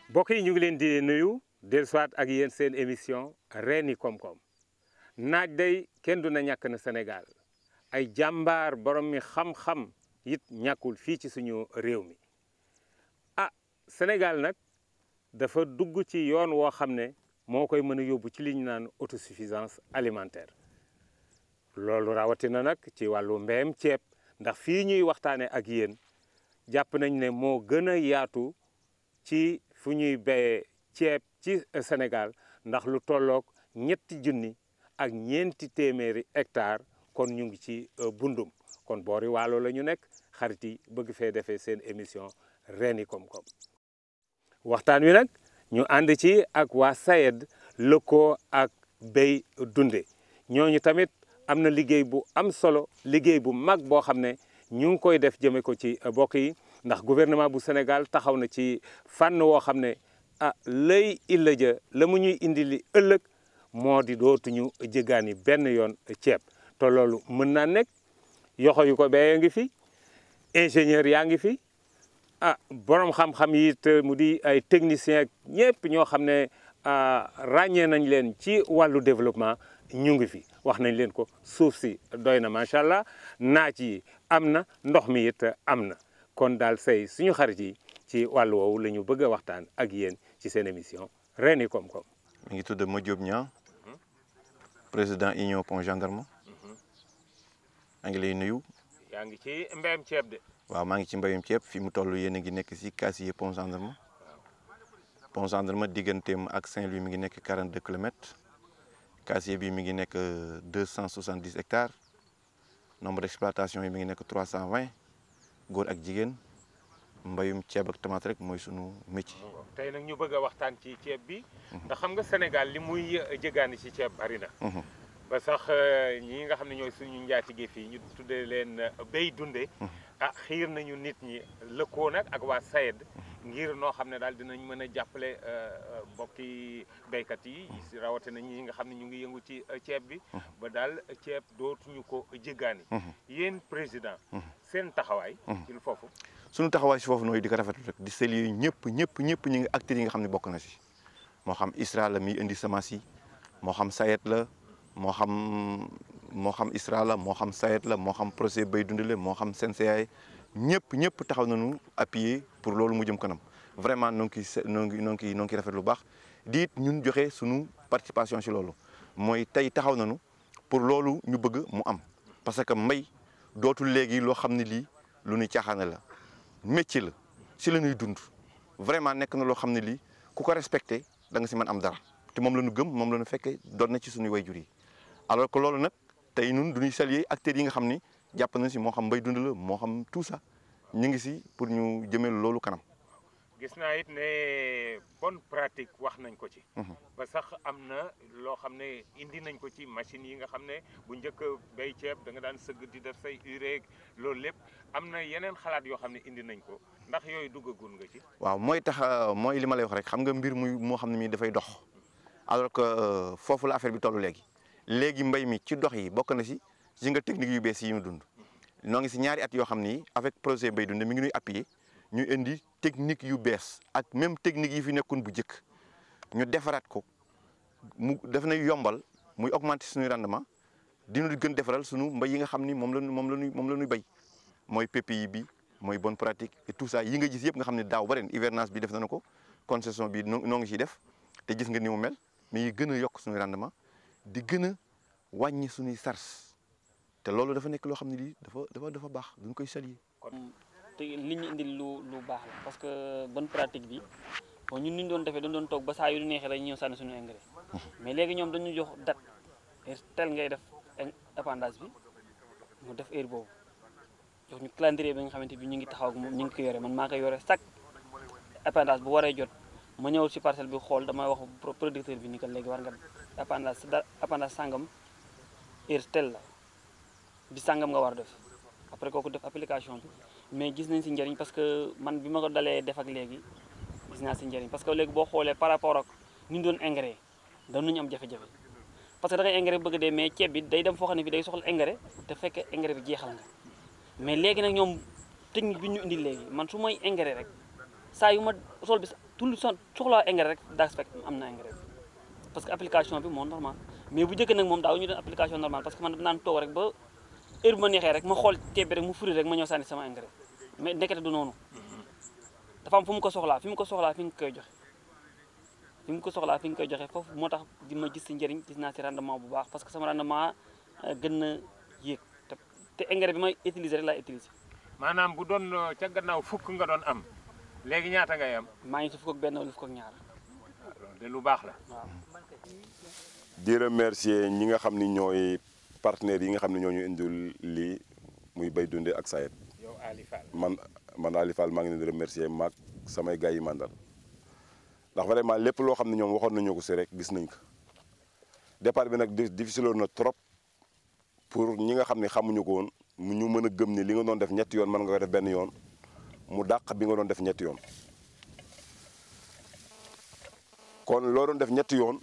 mbokk yi ñu ngi leen di nuyu dellusiwaat ak yéen seen émission reeni koom-koom naaj day kenn du na ñàkk na Sénégal ay jàmbaar borom mi xam-xam it ñàkkul fii ci suñu réew mi Sénégal nag dafa dugg ci yoon woo xam ne moo koy mën a yóbbu ci li ñu naan autosuffisance alimentaire loolu rawatina nag ci wàllu mbéyam ceeb ndax fii ñuy waxtaanee ak yéen jàpp nañ ne moo gën a yaatu ci fu ñuy béyee ceeb ci Sénégal ndax lu tolloog 3 junni ak 4 téeméeri hectares kon ñu ngi ci bundum kon boori waalo la ñu nekk xarit yi bëgg fee defee seen émission reeni koom-koom waxtaan wi nag ñu ànd ci ak waa SAED lëkkoo ak Bay Dunde ñooñu tamit am na liggéey bu am solo liggéey bu mag boo xam ne ñu ngi koy def jëme ko ci bokk yi ndax gouvernement bu Sénégal taxaw na ci fànn woo xam ne lay illa ja la mu ñuy indi li ëllëg moo di dootuñu jéggaani benn yoon ceeb te loolu mën naa nekk yoxo yu ko béyee ngi fi ingénieur yaa ngi fi borom xam-xam yi te mu di ay technicien ak ñëpp ñoo xam ne ràññee nañ leen ci wàllu développement ñu ngi fi wax nañ leen ko suuf si doy na macha allah naaj yi am na ndox mi it am na kon daal say suñu xarit yi ci wàllu woowu la ñu bëgg a waxtaan ak yéen ci seen émission reeni koom-koom. mi ngi tudd Madiop Niang président union pont gendarme maa ngi lay nuyu. yaa ngi ci mbéyam ceeb de. waaw maa ngi ci mbéyum ceeb fi mu toll yéen a ngi nekk si Casier pont gendarme pont gendarme digganteem ak Saint-Louis mi ngi nekk 42 kilomètres Casier bi mi ngi nekk 270 hectares nombre d'exploitation yi mi ngi nekk 320 góor ak jigéen mbayum ceeb ak tomate rek mooy sunu métier. tey nag ñu bëgg a waxtaan ci ceeb bi ndax xam nga Sénégal li muy jëgaani ci ceeb bari na. ba sax ñi nga xam ne ñooy suñu njaatige fii ñu tuddee leen Bay Dunde xiir nañu nit ñi lëkkoo nag ak waa SAED ngir noo xam ne daal dinañ mën a jàppale mbokki béykat yi rawatina ñi nga xam ne ñu ngi yëngu ci ceeb bi ba daal ceeb dootuñu ko jéggaani yéen président seen taxawaay ci foofu. suñu taxawaay si foofu nooy di ko rafetlu rek di saluer ñëpp ñi nga acteurs yi nga xam ne bokk na si moo xam ISRA la mi indi semence yi moo xam SAED la moo xam ISRA la moo xam SAED la moo xam projet Bay Dunde la moo xam CNCA ñëpp taxaw nañu appuyer pour loolu mu jëm kanam vraiment noo ngi rafet lu baax di it ñun joxe suñu participation si loolu mooy tey taxaw nañu pour loolu ñu bëgg mu am parce que mbay dootul léegi loo xam ne lii lu ñuy caaxaane la métier la si la ñuy dund vraiment nekk na loo xam ne lii ku ko respecté da nga si mën am dara te moom la ñu gëm moom la ñu fekkee doon na ci suñu wayjur yi alors que loolu nag tey ñun du ñuy saluer acteurs yi nga xam ni jàpp nañ si moo xam Bay Dunde la moo xam tout ça ñu ngi si pour ñu jëmee loolu kanam. gis naa it ne bonne pratique wax nañ ko ci. ba sax am na loo xam ne indi nañ ko ci machines yi nga xam ne bu njëkk bay ceeb da nga daan sëgg di def say urée loolu lépp am na yeneen xalaat yoo xam ne indi nañ ko ndax yooyu duggagul nga ci. waaw mooy tax mooy li ma lay wax rek xam nga mbir muy moo xam ne mii dafay dox alors que foofu la affaire bi toll léegi mbay mi ci dox yi bokk na si nga technique yu bees yi ñu dund noo ngi si ñaari at yoo xam ni avec projet Bay Dunde mi ngi ñuy appuyer ñu indi technique yu bees ak même technique yi fi nekkoon bu njëkk ñu defaraat ko mu def na yombal muy augmenter suñu rendement dinu gën defaral suñu mbay yi nga xam ni moom la ñuy béy mooy PPI bi mooy bonne pratique et tout ça yi nga gis yëpp nga xam ne daaw ba ren hivernage bi def nañu ko concession bi noo ngi ciy def te gis nga ni mu mel mais yi gën a yokk suñu rendement di gën a wàññi suñuy sars te loolu dafa nekk loo xam ne lii dafa baax duñ koy saluer. kon te li ñu indil lu baax la parce que bonne pratique bi bon ñun ni ñu doon defee dañu doon toog ba saa yu neexee rek ñëw sànni suñu engrais mais léegi ñoom dañu jox date tel ngay def épandage bi mu def heure boobu jox ñu calendrier bi nga xamante bi ñu ngi taxaw ak moom ñu ngi ko yore man maa koy yore chaque épandage bu waree jot ma ñëw si parcelle bi xool damay wax producteur bi ni que léegi war nga épandage sàngam heure tel la bi sàngam nga war a def après kooku def application bi mais gis nañ si njëriñ parce que man bi ma ko dalee def ak léegi gis naa si njëriñ parce que léegi boo xoolee par rapport ak ni ñu doon engrais doon nañu am jafe-jafe parce que da ngay engrais bëgg dee mais ceeb bi day dem foo xam ne fi day soxla engrais te fekk engrais bi jeexal nga mais léegi nag ñoom technique bi ñu indi léegi man su may engrais rek saa yu ma sol bi tout soxlaa engrais rek daa fekk am na engrais parce que application bi moo normal mais bu njëkk nag moom daaw ñu doon application normale parce que man naan toog rek ba heure bu ma neexee rek ma xool ceeb bi rek mu furi rek ma ñëw sànni sama engrais mais ndekete du noonu dafa am fu mu ko soxlaa fi mu ko soxlaa fi nga koy joxe fi mu ko soxlaa fi nga koy joxe foofu moo tax di ma gis si njëriñ gis naa si rendement bu baax parce que sama rendement gën na yéeg te engrais bi may utiliser rek laay utiliser. maanaam bu doon ca gannaaw fukk nga doon am léegi ñaata ngay am. maa ngi si fukk ak benn wala fukk ak ñaar. de lu baax la. waaw. di remercier ñi nga xam ni ñooy partenaires yi nga xam ne ñoo ñu indil lii muy Bay Dundé ak SAED. yow Ali Fall. man Ali Fall maa ngi leen di remercier maag samay gars yi mandal ndax vraiment lépp loo xam ne ñoom waxoon nañu ko si rek gis nañ ko départ bi nag difficile woon na trop pour ñi nga xam ne xamuñu ko woon ñu mën a gëm ni li nga doon def ñetti yoon mën nga ko def benn yoon mu dàq bi nga doon def ñetti yoon kon loo doon def ñetti yoon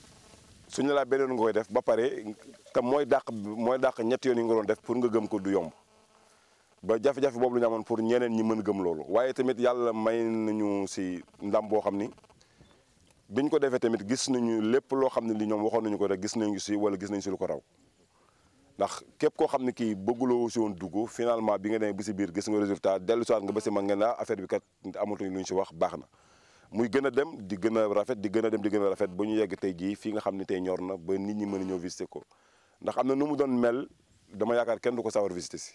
suñu laa benn yoon nga koy def ba pare te mooy dàq ñetti yoon yi nga doon def pour nga gëm ko du yomb ba jafe-jafe boobu la ñu amoon pour ñeneen ñi mën gëm loolu waaye tamit yàlla may nañu si ndam boo xam ni biñ ko defee tamit gis nañu lépp loo xam ne li ñoom waxoon nañu ko rek gis nañu si wala gis nañu si lu ko raw ndax képp koo xam ne kii bëgguloo si woon dugg finalement bi nga demee ba si biir gis nga résultat dellu si waat nga ba si mag ngeen affaire bi kat amatuñ lu ñu si wax baax na muy gën a dem di gën a rafet di gën a dem di gën a rafet ba ñu yegg tey jii fii nga xam ne tey ñor na ba nit ñi mën a ñëw visiter ko ndax am na nu mu doon mel dama yaakaar kenn du ko sawar visiter si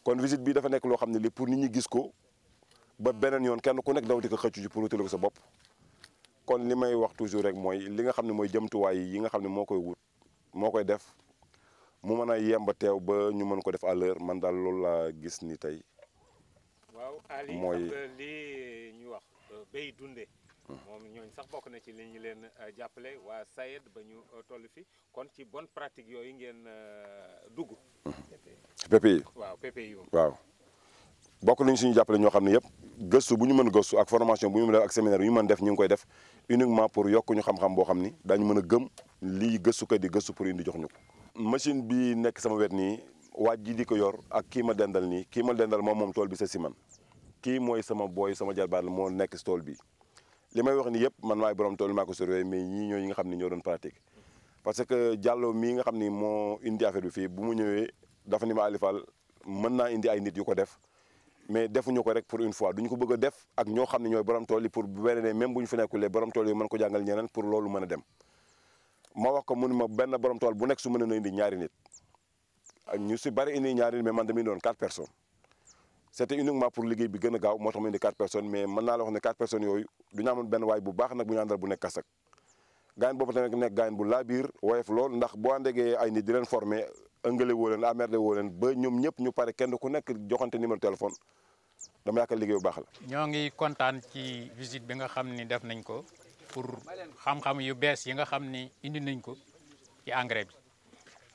kon visite bi dafa nekk loo xam ne li pour nit ñi gis ko ba beneen yoon kenn ku nekk daw di ko xëccu ji pour wutale ko sa bopp kon li may wax toujours rek mooy li nga xam ne mooy jëmtuwaay yi nga xam ne moo koy wut moo koy def mu mën a yemba teew ba ñu mën ko def à l'heure man daal loolu laa gis ni tey. waaw Ali mooy lii ñu wax Bay Dundé moom ñooñu sax bokk na ci li ñu leen jàppale waa SAED ba ñu toll fi kon ci bonne pratique yooyu ngeen dugg. PPI waaw PPI waaw bokk nañu suñu jàppale ñoo xam ne yëpp gëstu bu ñu mën gëstu ak formation bu ñu mën def ak séminaire yu ñu mën def ñu ngi koy def uniquement pour yokk ñu xam-xam boo xam ni daañu mën a gëm lii gëstukat di gëstu pour indi jox ñu ko. machine bi nekk sama wet nii waaj ji di ko yor ak kii ma dendal nii kii ma dendal moom tool bi sa si man kii mooy sama booy sama jarbaat la moo nekk si tool bi li may wax ni yëpp man maay borom tool maa ko surveillé mais ñii ñooy ñi nga xam ne ñoo doon pratique parce que Diallo mii nga xam ni moo indi affaire bi fii bu mu ñëwee dafa ni ma Ali Fall mën naa indi ay nit yu ko def mais defuñu ko rek pour une fois duñu ko bëgg a def ak ñoo xam ne ñooy borom tool yi pour bu beneen même bu ñu fi nekkulee borom tool yi mën ko jàngal ñeneen pour loolu mën a dem ma wax ko mu ne ma benn borom tool bu nekk su mën na indi ñaari nit ak ñu si bari indi ñaari nit mais man damay doon 4 personnes c'était uniquement pour liggéey bi gën a gaaw moo tax ma indi 4 personnes mais mën naa la wax ne 4 personnes yooyu du ñu amoon benn waay bu baax nag bu ñu àndal bu nekk kasak gaayen boobu tamit nekk gaayen bu laa biir woyof lool ndax boo àndegee ay nit di leen former ëngale woo leen amerde woo leen ba ñoom ñëpp ñu pare kenn ku nekk joxante numéro téléphone dama yaakaar liggéey bu baax la. ñoo ngi kontaan ci visite bi nga xam ni def nañ ko pour xam-xam yu bees yi nga xam ni indi nañ ko ci engrais bi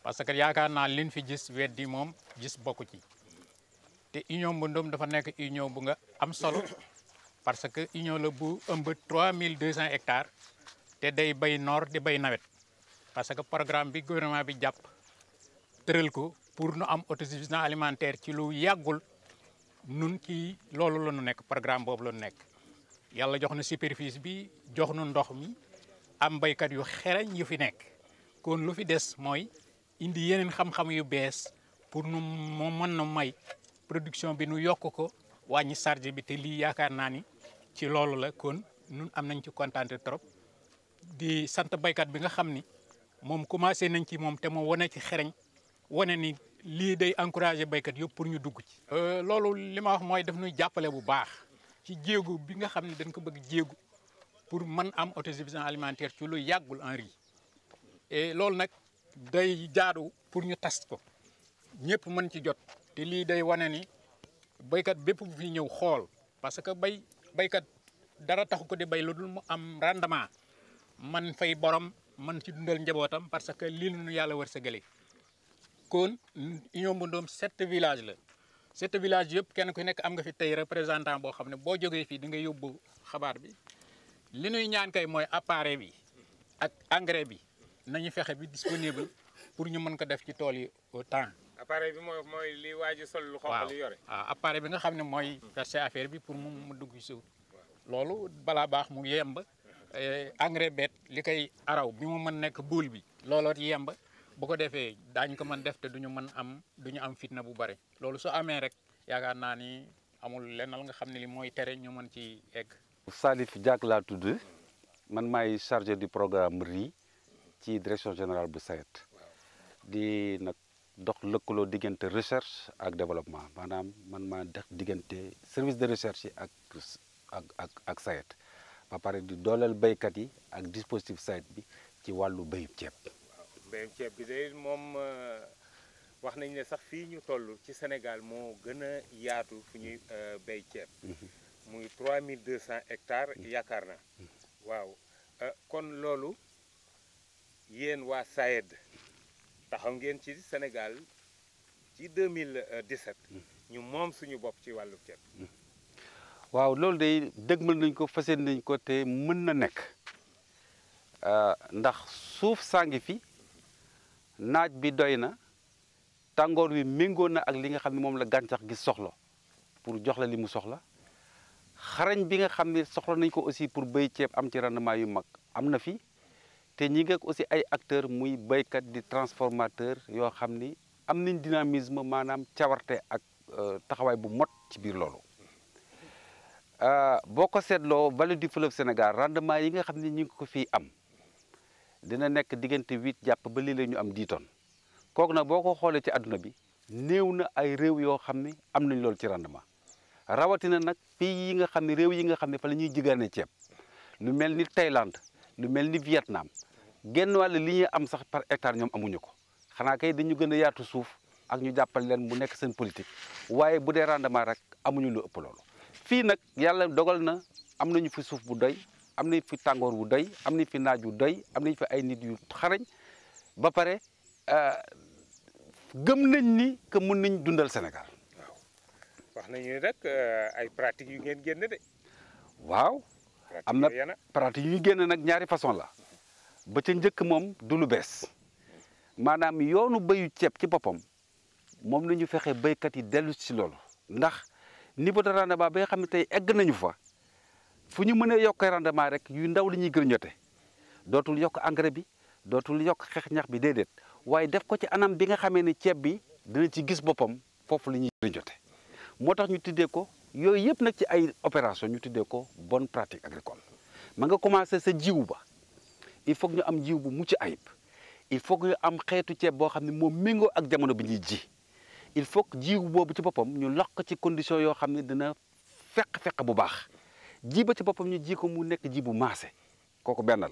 parce que yaakaar naa liñ fi gis weddi moom gis bokku ci te union bu Ndom dafa nekk union bu nga am solo parce que union la bu ëmb 3200 hectares te day bay noor di bay nawet parce que programme bi gouvernement bi jàpp tëral ko pour nu am autosuffisance alimentaire ci lu yàggul nun ci loolu la nu nekk programme boobu la nu nekk yàlla jox na superficie bi jox nu ndox mi am baykat yu xereñ yu fi nekk kon lu fi des mooy indi yeneen xam-xam yu bees pour nu moo mën na may production bi nu yokk ko wàññi charge bi te lii yaakaar naa ni ci loolu la kon nun am nañ ci kontaante trop di sant baykat bi nga xam ni moom commencé nañ ci moom te moo wane ci xereñ wane ni lii day encouragé baykat yëpp pour ñu dugg ci. loolu li ma wax mooy daf ñuy jàppale bu baax ci jéegu bi nga xam ne dañ ko bëgg jéegu pour mën am autosuffisance alimentaire ci lu yàggul en riz et loolu nag day jaadu pour ñu tas ko ñëpp mën ci jot te lii day wane ni baykat bépp bu fi ñëw xool parce que baykat dara taxu ko di bay lu dul mu am rendement man fay borom man ci dundal njabootam parce que lii la ñu yàlla wërsëgale kon union bu Ndom 7 villages la 7 villages yëpp kenn ku nekk am nga fi tey représentant boo xam ne boo jógee fii di nga yóbbu xabaar bi li ñuy ñaan kay mooy appareil bi ak engrais bi nañu fexe bi disponible pour ñu mën ko def ci tool yi au temps. appareil bi mooy li waaju sol lu xonq li yore. waaw appareil bi nga xam ne mooy verser affaire bi pour mu dugg suuf loolu balaa baax mu yemb engrais beet li koy araw bi mu mën nekk buul bi looloot yemb bu ko defee daañu ko mën def te duñu am fitna bu bari loolu su amee rek yaakaar naa ni amul lenn la nga xam ne li mooy tere ñu mën ci egg. Salif Diack laa tudd man maay chargé du programme riz ci direction générale bu SAED di nag dox lëkkaloo diggante recherche ak développement maanaam man maa def diggante service de recherche yi ak SAED ba pare di dooleel béykat yi ak dispositif SAED bi ci wàllu béyub ceeb. waaw béyub ceeb bi de moom wax nañ ne sax fii ñu toll ci Sénégal moo gën a yaatu fu ñuy béy ceeb. muy 3200 hectares yaakaar na waaw kon loolu yéen waa SAED taxaw ngeen ci Sénégal ci 2017 ñu moom suñu bopp ci wàllu ceeb. waaw loolu day dëgmal nañ ko fas yéene nañ ko te mën na nekk ndax suuf saa ngi fi naaj bi doy na tàngoor wi méngoo na ak li nga xam ne moom la gàncax gi soxla pour jox la li mu soxla xarañ bi nga xam ne soxla nañ ko aussi pour béy ceeb am ci rendement yu mag am na fi te ñi nga aussi ay acteurs muy béykat di transformateur yoo xam ni am nañ dynamisme maanaam cawarte ak taxawaay bu mot ci biir loolu. boo ko seetloo vallée du fleuve Sénégal rendement yi nga xam ne ñu ngi ko fii am dina nekk diggante 8 jàpp ba léeg-léeg ñu am 10 tonnes kooku nag boo ko xoolee ci àdduna bi néew na ay réew yoo xam ne am nañ loolu ci rendement rawatina nag pays yi nga xam ne réew yi nga xam ne fa la ñuy jigaane ceeb lu mel ni Thaïlande lu mel ni Vietnam genn wàll li ñuy am sax par hectare ñoom amuñu ko xanaa kay dañu gën a yaatu suuf ak ñu jàppal leen mu nekk seen politique waaye bu dee rendement rek amuñu lu ëpp loolu. fii nag yàlla dogal na am nañu fi suuf bu doy am nañu fi tàngoor bu doy am nañu fi naaj bu doy am nañu fi ay nit yu xarañ ba pare gëm nañ ni que mun nañ dundal Sénégal. waaw wax nañu rek ay pratiques yu ngeen génn de. waaw am na pratique yu ñu génn nag ñaari façon la ba ca njëkk moom du lu bees maanaam yoonu béyu ceeb ci boppam moom la ñu fexe béykat yi dellu ci loolu ndax. niveau de rendement ba nga xam ne tey egg nañu fa fu ñu mënee yokk rendement rek yu ndaw li ñuy grignoter dootul yokk engrais bi dootul yokk xeex ñax bi déedéet waaye def ko ci anam bi nga xamee ne ceeb bi dina ci gis boppam foofu la ñuy grignoter moo tax ñu tuddee ko yooyu yëpp nag ci ay opération ñu tuddee ko bonne pratique agricole ma nga commencé sa jiw ba il faut que ñu am jiw bu mucc ayib il faut que ñu am xeetu ceeb boo xam ne moom méngoo ak jamono bi ñuy ji. il faut que jiw boobu ci boppam ñu lox ko ci condition yoo xam ne dina fekk bu baax ji ba ci boppam ñu ji ko mu nekk ji bu maase kooku benn la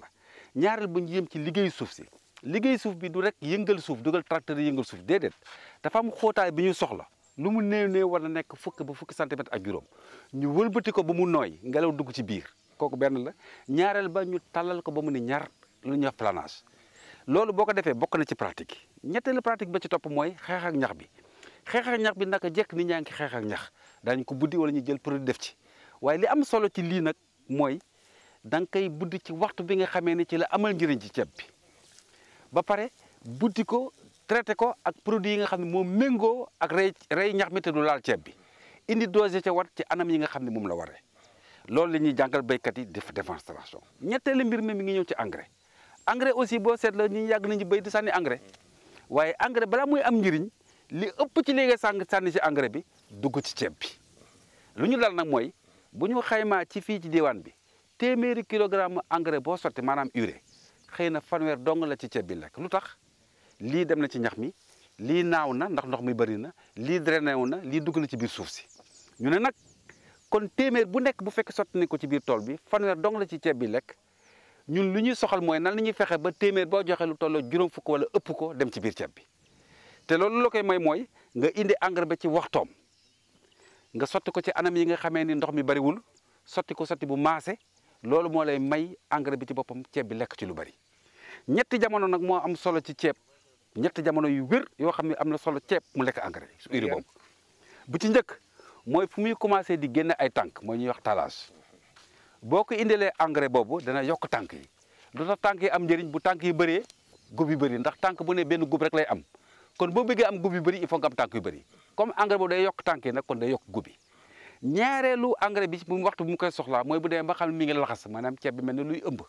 ñaareel ba ñu yëm ci liggéeyu suuf si liggéey suuf bi du rek yëngal suuf dugal tracteur yëngal suuf déedéet dafa am xóotaay bi ñu soxla lu mu néew war na nekk fukk ba fukki centimètre ak juróom ñu wëlbati ko ba mu nooy ngelaw dugg ci biir kooku benn la ñaareel ba ñu tàllal ko ba mu ne ñaar lu ñuy wax planage loolu boo ko defee bokk na ci pratique yi ñetteelu pratique ba ci topp mooy xeex ak ñax bi. xeex ak ñax bi naka jekk nit ñaa ngi xeex ak ñax daañu ko buddi wala ñu jël produit def ci waaye li am solo ci lii nag mooy da nga koy buddi ci waxtu bi nga xamee ne ci la amal njëriñ ci ceeb bi ba pare buddi ko traité ko ak produit yi nga xam ne moom méngoo ak rey ñax mi te du laal ceeb bi indi dosé ca wat ci anam yi nga xam ne moom la waree loolu la ñuy jàngal béykat yi def démonstration ñetteelu mbir mi ngi ñëw ci engrais aussi boo seetloo ñu yàgg nañu béy di sànni engrais waaye engrais balaa muy am njëriñ li ëpp ci léegi sànni ci engrais bi dugg ci ceeb bi lu ñu dal nag mooy bu ñu xaymaa ci fii ci diwaan bi téeméeri kilogramme engrais boo sotti maanaam urée xëy na fanweer dong la ci ceeb bi lekk lu tax lii dem na ci ñax mi lii naaw na ndax ndox mi bëri na lii drainé wu na lii dugg na ci biir suuf si ñu ne nag kon téeméer bu nekk bu fekk sotti nañ ko ci biir tool bi fanweer dong la ci ceeb bi lekk ñun lu ñuy soxal mooy nan la ñuy fexe ba téeméer boo joxe lu tolloo juróom fukk wala ëpp ko dem ci biir ceeb bi te loolu la koy may mooy nga indi engrais ba ci waxtoom nga sotti ko ci anam yi nga xamee ni ndox mi bariwul sotti ko sotti bu maase loolu moo lay may engrais bi ci boppam ceeb bi lekk ci lu bari ñetti jamono nag moo am solo ci ceeb ñetti jamono yu wér yoo xam ne am na solo ceeb mu lekk engrais su urée boobu bu ci njëkk mooy fu muy commencé di génne ay tànk mooy ñuy wax talage boo ko indilee engrais boobu dana yokk tànk yi du tax tànk yi am njëriñ bu tànk yi bëree gub yu bëri ndax tànk bu ne benn gub rek lay am kon boo bëggee am gub yu bëri il faut nga am tànk yu bëri comme engrais boobu day yokk tànk yi nag kon day yokk gub yi ñaareelu engrais bi bu waxtu bu mu koy soxlaa mooy bu demee ba xam ne mi ngi laxas maanaam ceeb bi mel ne luy ëmb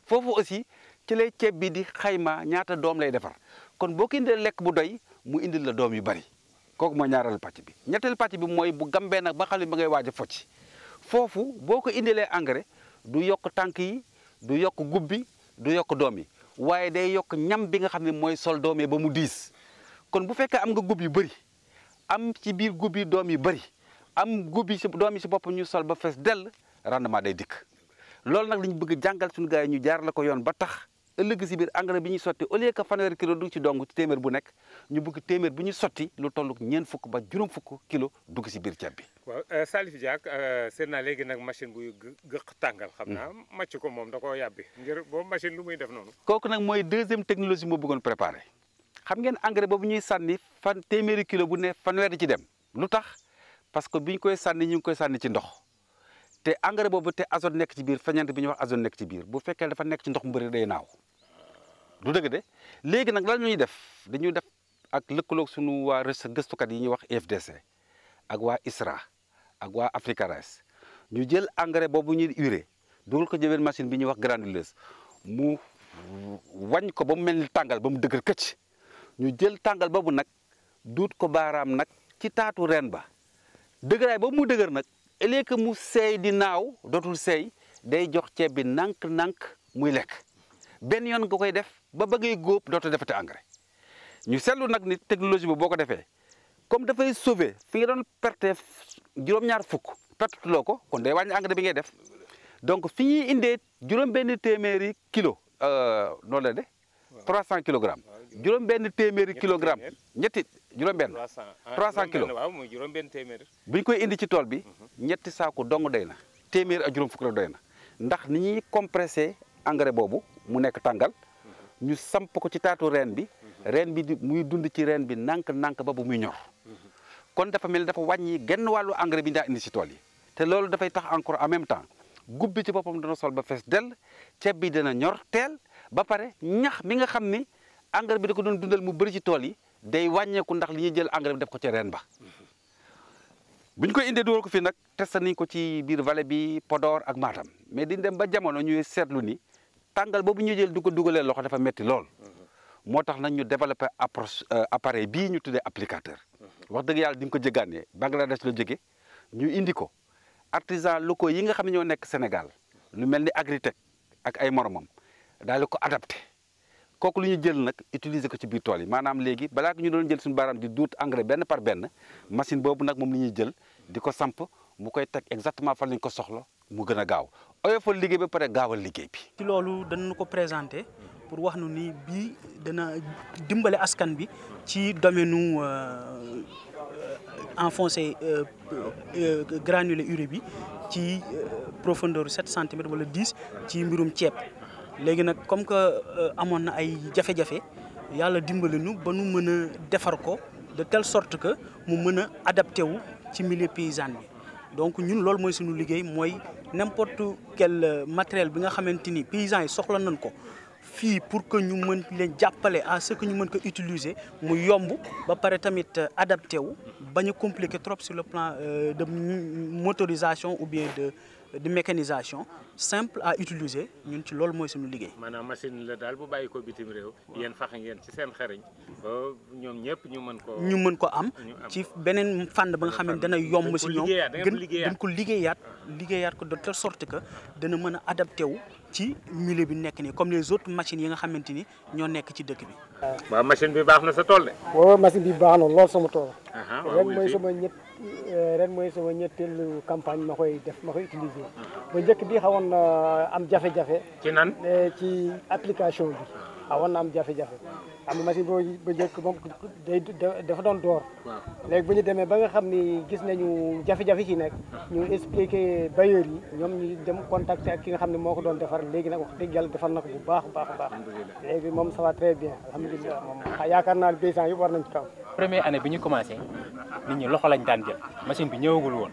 foofu aussi ci lay ceeb bi di xayma ñaata doom lay defar kon boo ko indee lekk bu doy mu indil la doom yu bëri kooku mooy ñaareelu pàcc bi ñetteelu pàcc bi mooy bu gambee nag ba xam ne ba ngay waaj a focc foofu boo ko indilee engrais du yokk tànk yi du yokk gub bi du yokk doom yi waaye day yokk ñam bi nga xam ne mooy sol doom yi ba mu diis kon bu fekkee am nga gub yu bëri am ci biir gub yi doom yu bëri am gub yi si doom yi si bopp ñu sol ba fees dell rendement day dikk loolu nag lañu bëgg jàngal suñu gars yi ñu jaar la ko yoon ba tax ëllëg si biir engrais bi ñuy sotti au lieu que fanweeri kilo dugg ci dong ci téeméer bu nekk ñu bëgg téeméer bu ñu sotti lu toll ñeent fukk ba juróom fukk kilo dugg si biir ceeb bi. waaw Salif Diack seet naa léegi nag machine buy gëq tàngal xam naa màcc ko moom da koo yàbbi ngir boobu machine lu muy def noonu. kooku nag mooy deuxième technologie moo bëggoon préparé xam ngeen engrais boobu ñuy sànni téeméeri kilo bu ne fanweeri ci dem lu tax parce que bi ñu koy sànni ñu ngi koy sànni ci ndox te engrais boobu te azote nekk ci biir feññeent bi ñuy wax azote nekk ci biir bu fekkee dafa nekk ci ndox mu bëri day naaw du dëgg de léegi nag lan ñuy def dañuy def ak lëkkaloog sunu waa gëstukat yi ñuy wax FDC ak waa ISRA ak waa Africa Rice ñu jël engrais boobu ñuy urée dugal ko jëween machine bi ñuy wax granuleuse mu wañ ko ba mu mel ni tàngal ba mu dëgër këcc ñu jël tàngal boobu nag duut ko baaraam nag ci taatu reen ba dëgëraay boobu mu dëgër nag au lieu que mu seey di naaw dootul seey day jox ceeb bi nànk-nànk muy lekk benn yoon nga koy def ba bëggee góob dootoo defati engrais ñu seetlu nag ni technologie bi boo ko defee comme dafay sauver fi nga doon perte juróom-ñaar fukk pertetuloo ko kon day wàññi engrais bi ngay def donc fi ñuy indee juróom-benn téeméeri kilo noonu la de 300 kilogrammes juróom-benn téeméeri kilogramme ñetti juróom-benn 300 kilos waaw muy juróom-benn téeméeri bu ñu koy indi ci tool bi ñetti saako dong doy na téeméeri ak juróom fukk rek doy na ndax ni ñuy compressé engrais boobu mu nekk tàngal ñu samp ko ci taatu reen bi muy dund ci reen bi nànk-nànk ba bu muy ñor kon dafa mel ni dafa wàññi genn wàllu engrais bi daa indi ci tool yi te loolu dafay tax encore en même temps gub bi ci boppam dana sol ba fees dell ceeb bi dana ñor teel ba pare ñax mi nga xam ni engrais bi da ko doon dundal mu bëri ci tool yi day wàññeeku ndax li ñuy jël engrais bi def ko ci reen ba bu ñu koy indee dugal ko fii nag testé nañ ko ci biir vallée bi Podor ak Matam mais di dem ba jamono ñuy seetlu ni tàngal boobu ñu jël du ko dugalee loxo dafa metti lool moo tax nag ñu développé approche appareil bii ñu tuddee applicateur wax dëgg yàlla di nga ko jëggaanee Bangladesh la jóge ñu indi ko artisan locaux yi nga xam ne ñoo nekk Sénégal lu mel ni Agritech ak ay moromam daal di ko adapté kooku lu ñu jël nag utiliser ko ci biir tool yi maanaam léegi balaa ñu doon jël suñu baaraam di duut engrais benn par benn machine boobu nag moom la ñuy jël di ko samp mu koy teg exactement fan lañ ko soxla mu gën a gaaw oyofal liggéey ba pare gaawal liggéey bi. ci loolu danañu ko présenté pour wax nu ni bii dana dimbale askan bi ci domaine nu enfoncé granulé urée bi ci profondeur 7 centimètres wala 10 ci mbirum ceeb. léegi nag comme que amoon na ay jafe-jafe yàlla dimbali nu ba nu mën a defar ko de telle sorte que mu mën a adapté wu ci milieu paysan bi donc ñun loolu mooy suñu liggéey mooy n'importe quel matériel bi nga xamante ni paysans yi soxla nañ ko fii pour que ñu mën leen jàppale à ce que ñu mën ko utiliser mu yomb ba pare tamit adapté wu bañ a compliqué trop sur le plan de motorisation ou bien de mécanisation simple à utiliser ñun ci loolu mooy suñu liggéey. maanaam machine la daal bu bàyyi ko bitim réew yéen fax ngeen ci seen xariñ ba ñoom ñëpp ñu mën ko am ci beneen fànn ba nga xam ne dana yomb si ñoom gën ko liggéeyaat ko de telle sorte que dana mën a adapté wu ci milieu bi nekk nii comme les autres machines yi nga xamante ni ñoo nekk ci dëkk bi. waaw machine bi baax na sa tool de. waaw machine bi baax na lool sama tool. waaw ren mooy sama ñetteelu campagne ma koy utiliser. ba njëkk bi xawoon na am jafe-jafe. ci nan ci application bi xawoon na am jafe-jafe. am na machine boobu ba njëkk moom dafa doon door. léegi bu ñu demee ba nga xam ni gis nañu jafe-jafe ci nekk. ñu expliqué bailleurs yi ñoom ñu dem contacter ak ki nga xam ne moo ko doon defar léegi nag wax dëgg yàlla defar na ko bu baax a baax. léegi moom ça va très bien alhamdulilah moom yaakaar naa ne paysans yi war nañ ci kaw. première année bi ñu commencé nit ñi loxo lañ daan jël machine bi ñëwagul woon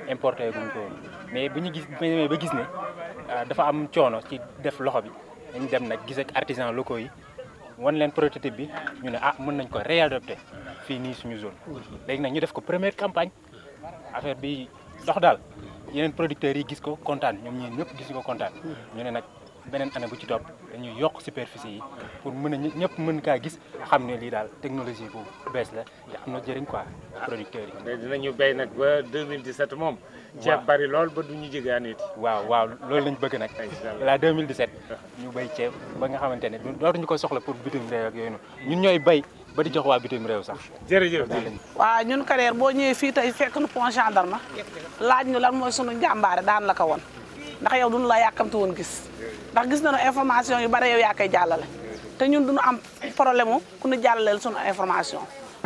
importé guñ ko woon mais bu ñu gis ba gis ne dafa am coono ci def loxo bi dañ dem nag gis ak artisans locaux yi wan leen prototype bi ñu ne mën nañ ko réadapter fii nii suñu zone léegi nag ñu def ko première campagne affaire bi dox daal yeneen producteurs yi gis ko kontaan ñoom ñii ñëpp gis ko kontaan ñu ne nag beneen année bu ci topp dañuy yokk superficie yi pour mën a ñëpp mën kaa gis xam ne lii daal technologie bu bees la te am na jëriñ quoi producteurs yi. mais dinañu béy nag ba 2017 moom. ceeb bari lool ba duñu jéggaane it. waaw loolu lañ bëgg nag. la 2017 ñu béy ceeb ba nga xamante ne dootuñu ko soxla pour bitim réew ak yooyu noonu ñun ñooy béy ba di jox waa bitim réew sax. jërëjëf. waaw ñun Kader boo ñëwee fii tey fekk nu pont gendarme laaj ñu lan mooy sunu njàmbaare daan la ko won ndax yow duñu la yàkkamti woon gis ndax gis nañu information yu bare yow yaa koy jàllale te ñun duñu am problème mu ku ñu jàllaleel sunu information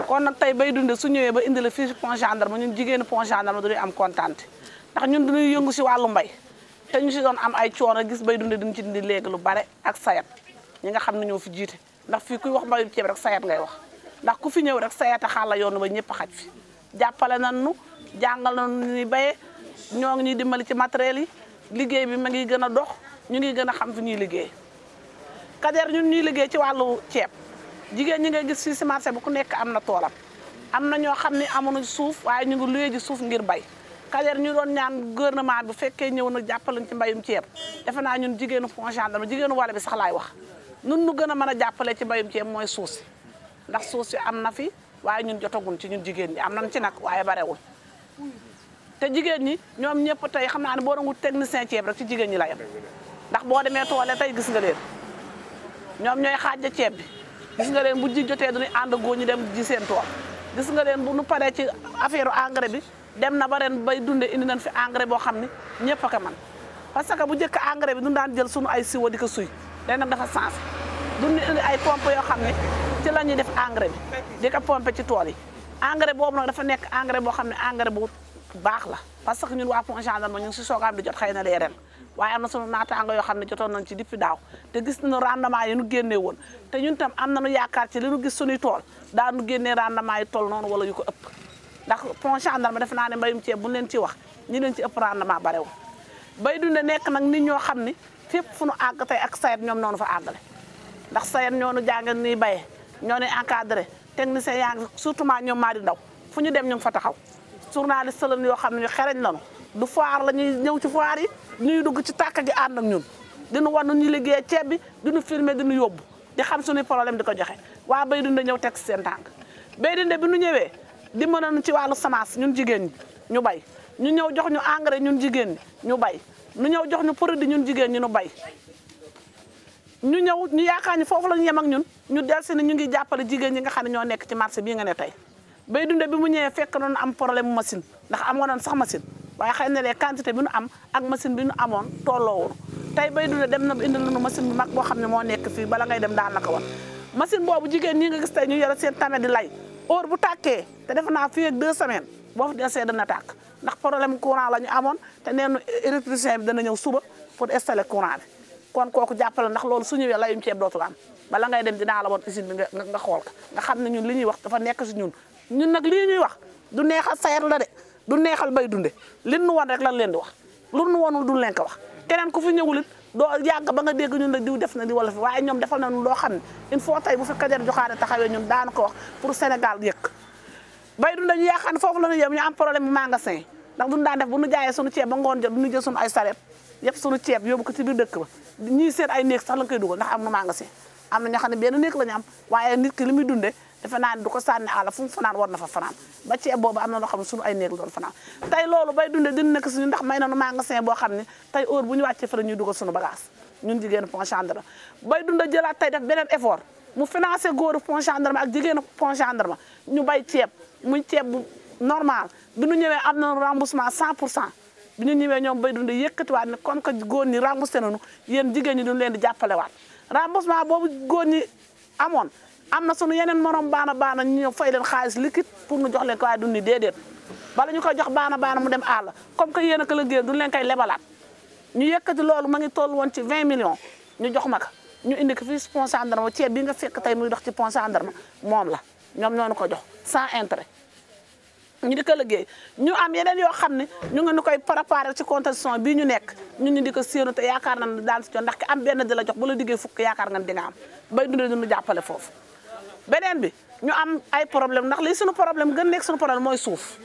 kon nag tey Bay Dunde su ñëwee ba indi la fii si pont gendarme ñun jigéenu pont gendarme dañuy am kontaante ndax ñun dañuy yëngu si wàllu mbay te ñu si doon am ay coono gis Bay Dunde duñ ci indi léegi lu bare ak sayat ñi nga xam ne ñoo fi jiite ndax fii kuy wax mbayu ceeb rek sayat ngay wax ndax ku fi ñëw rek sayat a xàlla yoonu ba ñëpp xaj fi jàppale nañu jàngal nañu ni béyee ñoo ngi ñuy dimbali ci matériel yi liggéey bi ma ngi gën a dox ñu ngi gën a xam fi ñuy liggéey Kader ñun ñuy liggéey ci wàllu ceeb jigéen ñi ngay gis fii si marché bi ku nekk am na toolam am na ñoo xam ne amuñu suuf waaye ñu ngi luyee ji suuf ngir bay Kader ñu doon ñaan gouvernement bi fekkee ñëw na jàppalañ ci mbayum ceeb defe naa ñun jigéenu pont gendarme jigéenu wala bi sax laay wax nun nu gën a mën a jàppale ci mbayum ceeb mooy suuf si ndax suuf si am na fi waaye ñun jotagun ci ñun jigéen ñi am nañ ci nag waaye barewul te jigéen ñi ñoom ñëpp tey xam naa ne boo doon wut technicien ceeb rek ci jigéen ñi la yem ndax boo demee toole tey gis nga leen ñoom ñooy xaaj ceeb bi gis nga leen bu ji jotee dañuy ànd góor ñi dem ji seen tool gis nga leen bu nu paree ci affaire engrais bi dem na ba ren Bay Dunde indi nañ fi engrais boo xam ne ñëpp a ko man parce que bu njëkk engrais bi du daan jël sunu ay siwo di ko suy day nag dafa sensé duñu indi ay pompe yoo xam ne ci la ñuy def engrais bi di ko pompe ci tool yi engrais boobu nag dafa nekk engrais boo xam ne engrais bu baax la parce que ñun waa pont gendarme ñu ngi si soogaam di jot xëy na lee ren waaye am na sunu naataango yoo xam ne jotoon nañ ci depuis daaw te gis nañu rendement yi nu génnee woon te ñun tam am nañu yaakaar ci li nu gis suñuy tool daanu génnee rendement yi toll noonu wala yu ko ëpp ndax pont gendarme defe naa ne mbayum ceeb buñ leen ci wax ñi leen ci ëpp rendement barewul Bay Dunde nekk nag nit ñoo xam ni fépp fu nu àgg tey ak sayet ñoom noonu fa àggale ndax sayet ñoo nu jàngal ni bayee ñoo ne encadré technicien yaa ngi surtout ñoom maa di ndaw fu ñu dem ñu ngi fa taxaw journaliste lañu yoo xam ne ñu xereñ lañu du foire la ñuy ñëw ci foire yi ñuy dugg ci tàkk gi ànd ak ñun dinu wan nu ñuy liggéey ceeb bi diñu filmer diñu yóbbu di xam suñuy problème di ko joxe waa Bay Dunde ñëw teg seen tànk Bay Dunde bi nu ñëwee di mën nañu ci wàllu semence ñun jigéen ñi ñu bay ñu ñëw jox ñu engrais ñun jigéen ñi ñu bay ñu ñëw jox ñu produit ñun jigéen ñi ñu bay ñu ñëw ñu yaakaar ni foofu la ñu yem ak ñun ñu delsi ni ñu ngi jàppale jigéen ñi nga xam ne ñoo nekk ci marché bii nga ne tey Bay Dunde bi mu ñëwee fekk noonu am problème machine ndax amoon nañ sax machine waaye xëy na les quantité bi nu am ak machine bi nu amoon tolloo woon tey Bay Dunde dem na ba indil nañu machine bu mag boo xam ne moo nekk fii bala ngay dem daan la ko wan machine boobu jigéen ñi nga gis tey ñu yore seen tame di lay heure bu tàkkee te defe naa fii ak 2 semaines boo fi desee dana tàkk ndax problème courant la ñu amoon te neenu électricien bi dana ñëw suba pour installer courant bi kon kooku jàppale ndax loolu su ñëwee layum ceeb dootul am bala ngay dem dinaa la woon usine bi nga xool ko nga xam ne ñun li ñuy wax dafa nekk si ñun nag lii ñuy wax du neexal sayet la de du neexal Bay Dunde li nu woon rek lan leen di wax lu nu woonul duñ leen ko wax keneen ku fi ñëwul it doo yàgg ba nga dégg ñun nag diw def na di wala fi waaye ñoom defal nañu loo xam ne il faut tey bu fi Kader Joxaane taxawee ñun daanu ko wax pour Sénégal yëkk Bay Dunde ñu yaakaar ne foofu la ñu yem ñu am problème bu magasin ndax duñu daan def bu ñu jaayee suñu ceeb ba ngoon jot duñu jël suñu ay saret yëpp suñu ceeb yóbbu ko ci biir dëkk ba ñii seen ay néeg sax la koy dugal ndax am na magasin am na ñoo xam ne benn néeg la ñu am waaye nit ki li muy dundee defe naa ne du ko sànni àll fu mu fanaan war na fa fanaan ba ceeb boobu am na loo xam ne suñu ay néeg la doon fanaan tey loolu Bay Dunde dina nekk suñu ndax may nañu magasin boo xam ne tey heure bu ñu wàccee fa la ñuy dugal suñu bagage ñun jigéenu pont gendarme Bay Dunde jëlaat tey def beneen effort mu financé góoru pont gendarme ak jigéenu pont gendarme ñu bay ceeb muy ceeb bu normal bi ñu ñëwee am na remboursement 100% bi ñu ñëwee ñoom Bay Dunde yëkkatiwaat ne kon que góor ñi remboursé nañu yéen jigéen ñi duñu leen di jàppale waat remboursement boobu góor ñi amoon am na sunu yeneen morom baana ñu ñëw fay leen xaalis liquide pour ñu jox leen ko waaye duñ ni déedéet bala ñu koy jox baana mu dem àll comme que yéen a ko liggéey duñ leen koy lebalaat ñu yëkkati loolu ma ngi toll woon ci 20 millions ñu jox ma ko ñu indi ko fii si pont gendarme ceeb bi nga fekk tey muy dox ci pont gendarme moom la ñoom ñoo ñu ko jox sans intérêt ñu di ko liggéey ñu am yeneen yoo xam ne ñu ngi nu koy préparé ci compétition bii ñu nekk ñun ñu di ko séenu te yaakaar na ne daan si jox ndax ki am benn di la jox bu la diggee fukk yaakaar nga di nga am bay dundee duñu jàppale foofu beneen bi ñu am ay problème ndax lii suñu problème gën nekk suñu problème mooy suuf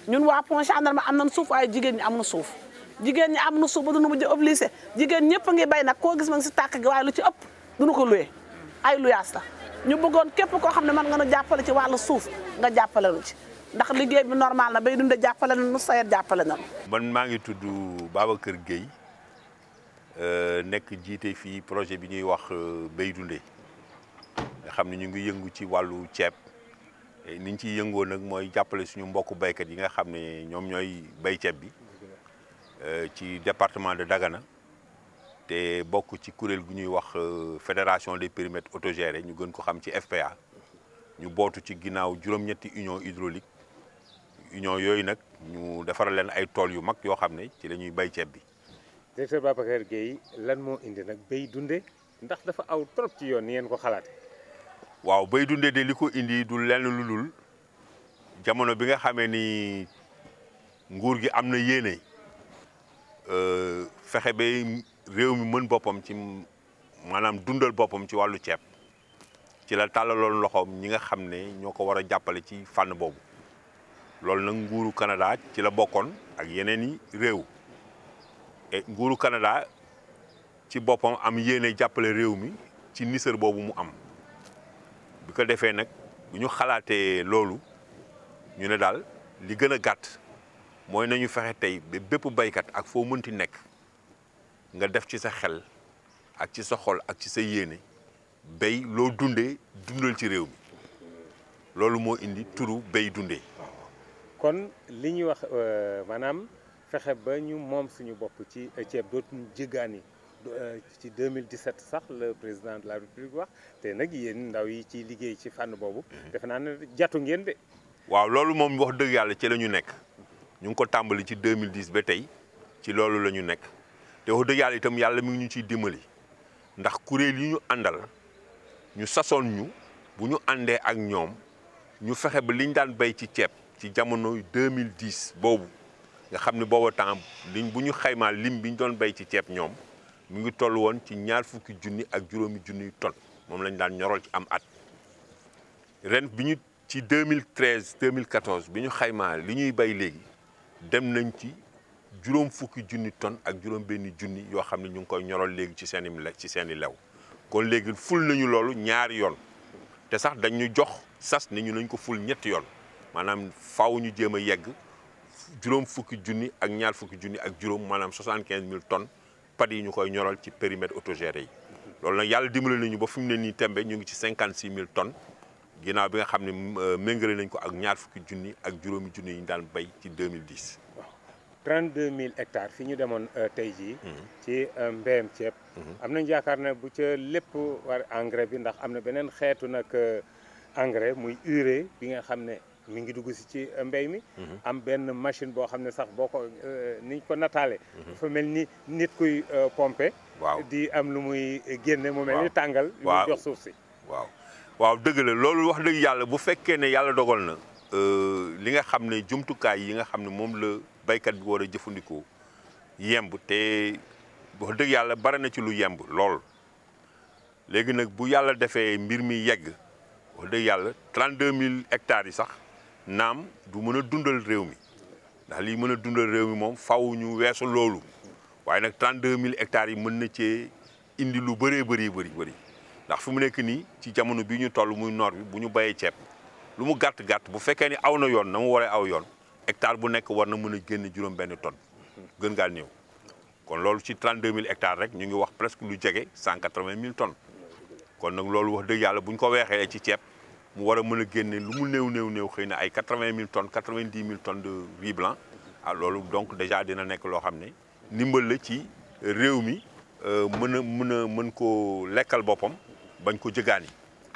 ñun waa Pointe Gendarme am nañ suuf waaye jigéen ñi am na suuf jigéen ñi am na suuf ba duñu mujj obligé jigéen ñëpp a ngi bay nag koo gis ma ngi si tàkk gi waaye lu ci ëpp duñu ko luye ay luyaas la ñu bëggoon képp koo xam ne mën nga nu jàppale ci wàllu suuf nga jàppale lu ci ndax liggéey bi normal na bay dunde jàppale na nu sayet jàppale na man maa ngi tudd Babacar Gueye nekk jiite fii projet bi ñuy wax bay dunde nga xam ne ñu ngi yëngu ci wàllu ceeb ni ñu ciy yëngoo nag mooy jàppale suñu mbokku baykat yi nga xam ne ñoom ñooy bay ceeb bi ci département de Dagana te bokk ci kuréel gu ñuy wax fédération des périmètres autogérés ñu gën ko xam ci FPA ñu bootu ci ginnaaw juróom-ñetti union hydraulique union yooyu nag ñu defaral leen ay tool yu mag yoo xam ne ci la ñuy bay ceeb bi. directeur Babacar Gueye lan moo indi nag bay dunde ndax dafa aw trop ci yoon ni ngeen ko xalaate waaw bay dunde de li ko indi du lenn lu dul jamono bi nga xamee ni nguur gi am na yéene fexe ba réew mi mën boppam ci maanaam dundal boppam ci wàllu ceeb ci la tàllaloon loxoom ñi nga xam ne ñoo ko war a jàppale ci fànn boobu loolu nag nguuru Canada ci la bokkoon ak yeneen i réew et nguuru Canada ci boppam am yéene jàppale réew mi ci nisër boobu mu am bi ko defee nag bu ñu xalaatee loolu ñu ne daal li gën a gàtt mooy nañu fexe tey ba bépp baykat ak foo mënti nekk nga def ci sa xel ak ci sa xol ak ci sa yéene bay loo dundee dundal ci réew mi loolu moo indi turu bay dundee. kon li ñuy wax maanaam fexe ba ñu moom suñu bopp ci ceeb dootuñu jéggaani ci 2017 sax le président de la République wax te nag yéen ndaw yi ci liggéey ci fànn boobu defe naa ne jatu ngeen de. waaw loolu moom wax dëgg yàlla ci la ñu nekk ñu ngi ko tàmbali ci 2010 ba tey ci loolu la ñu nekk te wax dëgg yàlla itam yàlla mi ngi ñu ciy dimbali ndax kuréel yi ñu àndal ñu sasoon ñu bu ñu àndee ak ñoom ñu fexe ba liñ daan bay ci ceeb ci jamono 2010 boobu nga xam ne booba temps liñ bu ñu xaymaa lim bi ñu doon bay ci ceeb ñoom mu ngi toll woon ci 20 junni ak juróomi junniy tonnes moom lañ daan ñorol ci am at ren bi ñu ci 2013 2014 bi ñu xaymaa li ñuy bay léegi dem nañ ci juróom fukki junni tonnes ak juróom benni junni yoo xam ne ñu ngi koy ñorol léegi ci seen i lew kon léegi ful nañu loolu ñaari yoon te sax dañ ñu jox sas ne ñu nañ ko ful ñetti yoon maanaam faaw ñu jéem a yegg juróom fukki junni ak ñaar fukki junni ak juróom maanaam 75 000 tonnes pad yi ñu koy ñoral ci périmètre autogéré yi loolu nag yàlla dimbali nañu ba fi mu ne nii tembe ñu ngi ci 56 000 tonnes ginnaaw bi nga xam ne méngale nañ ko ak ñaar fukki junni ak juróomi junni yi ñu daan bay ci 2010. waaw 32 000 hectares fi ñu demoon tey jii. ci mbéyam ceeb. am nañ yaakaar ne bu ca lépp war engrais bi ndax am na beneen xeetu nag engrais muy urée bi nga xam ne mi ngi dugg si ci mbéy mi. am benn machine boo xam ne sax boo ko niñ ko nataale. dafa mel ni nit kuy pomper. waaw di am lu muy génne mu mel ni tàngal. yu muy jox suuf si. waaw dëgg la loolu wax dëgg yàlla bu fekkee ne yàlla dogal na li nga xam ne jumtukaay yi nga xam ne moom la baykat bi war a jëfandikoo yemb te wax dëgg yàlla bare na ci lu yemb lool léegi nag bu yàlla defee mbir mi yegg wax dëgg yàlla 32 000 hectares yi sax naam du mën a dundal réew mi ndax lii mën a dundal réew mi moom faw ñu weesu loolu waaye nag 32 000 hectares yi mën na cee indi lu bëree bëri ndax fi mu nekk nii ci jamono bii ñu toll muy noor bi bu ñu bayee ceeb lu mu gàtt bu fekkee ni aw na yoon na mu waree aw yoon hectare bu nekk war na mën a génn juróom benn tonne gën ngaa néew kon loolu ci 32 000 hectares rek ñu ngi wax presque lu jege 180 000 tonnes kon nag loolu wax dëgg yàlla bu ñu ko weexee ci ceeb mu war a mën a génne lu mu néew xëy na ay 80 000 tonnes 90 000 tonnes de riz blanc loolu donc déjà dina nekk loo xam ne ndimbal la ci réew mi mën koo lekkal boppam bañ ko jëgaani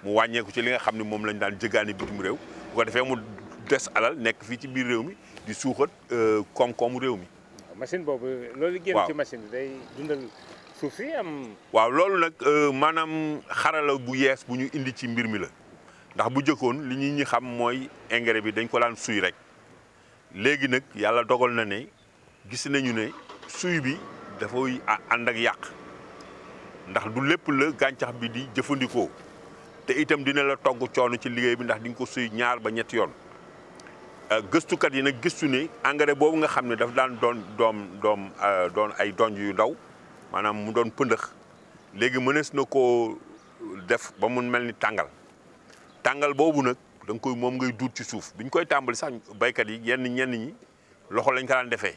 mu wàññeeku ci li nga xam ne moom lañ daan jëgaani bitim réew bu ko defee mu des alal nekk fii ci biir réew mi di suuxat koom-koomu réew mi. machine boobu loolu génn ci machine bi day dundal suuf si am. waaw loolu nag maanaam xarala bu yees bu ñu indi ci mbir mi la ndax bu jëkkoon li ñi xam mooy engrais bi dañ ko daan suy rek léegi nag yàlla dogal na ne gis nañu ne suy bi dafay ànd ak yàq ndax du lépp la gàncax bi di jëfandikoo te itam dina la togg coono ci liggéey bi ndax di nga ko suy ñaar ba ñetti yoon gëstukat yi nag gëstu ne engrais boobu nga xam ne daf daan doon ay donj yu ndaw maanaam mu doon pëndëx léegi mënees na koo def ba mu mel ni tàngal boobu nag da nga koy moom ngay duut ci suuf bi ñu koy tàmbali sax baykat yi ñenn ñi loxo lañ ko daan defee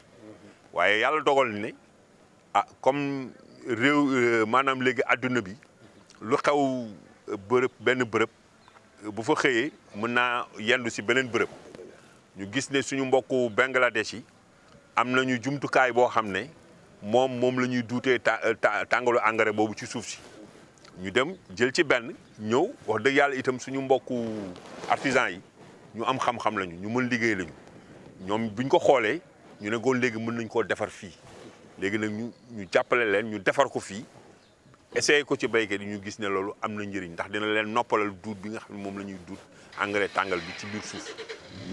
waaye yàlla dogal ne comme réew maanaam léegi àdduna bi lu xew benn bërëb bu fa xëyee mën naa yendu si beneen bërëb ñu gis ne suñu mbokku Bangladesh yi am nañu jumtukaay boo xam ne moom la ñuy duutee tàngalu engrais boobu ci suuf si ñu dem jël ci benn ñëw wax dëgg yàlla itam suñu mbokku artisan yi ñu am xam-xam lañu ñu mën liggéey lañu ñoom buñ ko xoolee ñu ne goon léegi mën nañ koo defar fii léegi nag ñu jàppale leen ñu defar ko fii essayé ko ci béykat yi ñu gis ne loolu am na njëriñ ndax dina leen noppalal duut bi nga xam ne moom la ñuy duut engrais tàngal bi ci biir suuf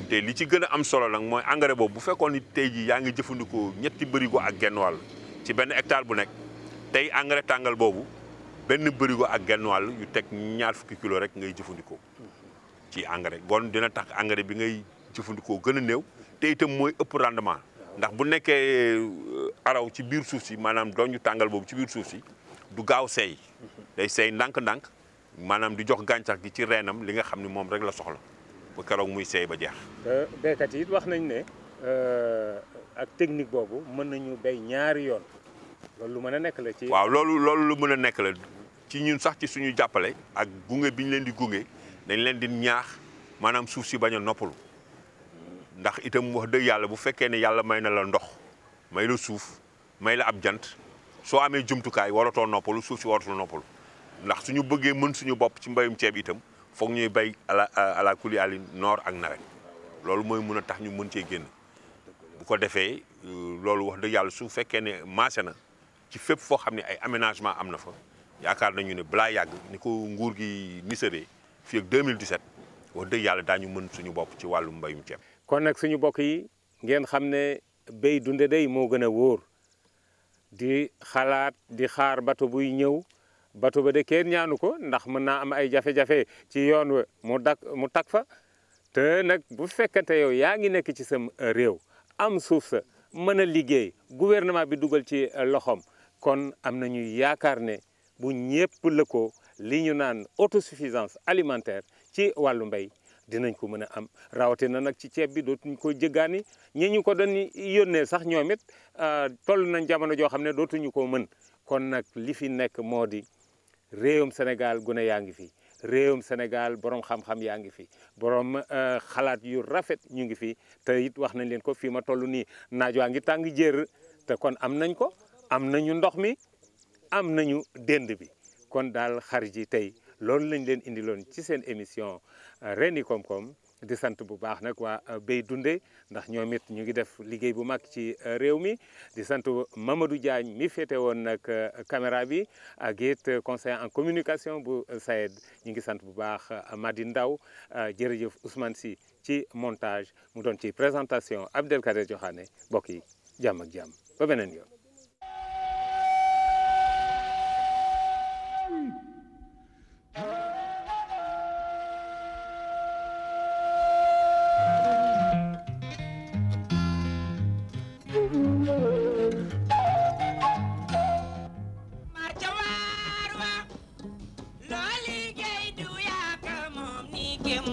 te li ci gën a am solo nag mooy engrais boobu bu fekkoon ni tey jii yaa ngi jëfandikoo ñetti bërigo ak genn wàll ci benn hectare bu nekk tey engrais tàngal boobu benn bërigo ak genn wàll yu teg 20 kilos rek ngay jëfandikoo ci engrais bon dina tax engrais bi ngay jëfandikoo gën a néew te itam mooy ëpp rendement ndax bu nekkee araw ci biir suuf si maanaam doñu tàngal boobu ci biir suuf si du gaaw seey day seey ndànk-ndànk maanaam di jox gàncax gi ci reenam li nga xam ne moom rek la soxla ba keroog muy seey ba jeex. béykat yi it wax nañ ne ak technique boobu mën nañu béy ñaari yoon loolu lu mën a nekk la ci. waaw loolu lu mën a nekk la ci ñun sax ci suñu jàppale ak gunge bi ñu leen di gunge dañ leen di ñaax maanaam suuf si bañ a noppalu ndax itam wax dëgg yàlla bu fekkee ne yàlla may na la ndox may la suuf may la ab jant soo amee jumtukaay waratoo noppalu suuf si waratul noppalu ndax suñu bëggee mën suñu bopp ci mbayum ceeb itam foog ñuy bay à la kuli ali noor ak nawet loolu mooy mën a tax ñu mën cee génn bu ko defee loolu wax dëgg yàlla su fekkee ne maase na ci fépp foo xam ne ay aménagement am na fa yaakaar nañu ne balaa yàgg ni ko nguur gi nisaree fii ak 2017 wax dëgg yàlla daañu mën suñu bopp ci wàllu mbayum ceeb. kon nag suñu bokk yi ngeen xam ne béy dunde day moo gën a wóor di xalaat di xaar bato buy ñëw bato ba de kenn ñaanu ko ndax mën naa am ay jafe-jafe ci yoon wa mu tak fa te nag bu fekkante yow yaa ngi nekk ci sam réew am suuf sa mën a liggéey gouvernement bi dugal ci loxoom kon am nañu yaakaar ne bu ñëpp lëkkoo li ñu naan autosuffisance alimentaire ci wàllu mbéy dinañ ko mën a am rawatina nag ci ceeb bi dootuñ ko jëggaani ñi ñu ko doon yónnee sax ñoom it toll nañ jamono joo xam ne dootuñu ko mën kon nag li fi nekk moo di réewum Sénégal gune yaa ngi fi réewum Sénégal borom xam-xam yaa ngi fi borom xalaat yu rafet ñu ngi fi te it wax nañ leen ko fii ma toll nii naaj waa ngi tàng jër te kon am nañ ko am nañu ndox mi am nañu dend bi kon daal xarit yi tey loolu lañ leen indiloon ci seen émission Reni Koom-Koom di sant bu baax nag waa Béy Dunde ndax ñoom it ñu ngi def liggéey bu mag ci réew mi di sant Mamadou Diagne mi féete woon nag caméra bi ak it conseiller en communication bu SAED ñu ngi sant bu baax Madi Ndaw jërëjëf Ousmane Sy ci montage mu doon ci présentation Abdelkader Joxaane mbokk yi jàmm ak jàmm ba beneen yoon. Looli gay du yaaka moom ni gem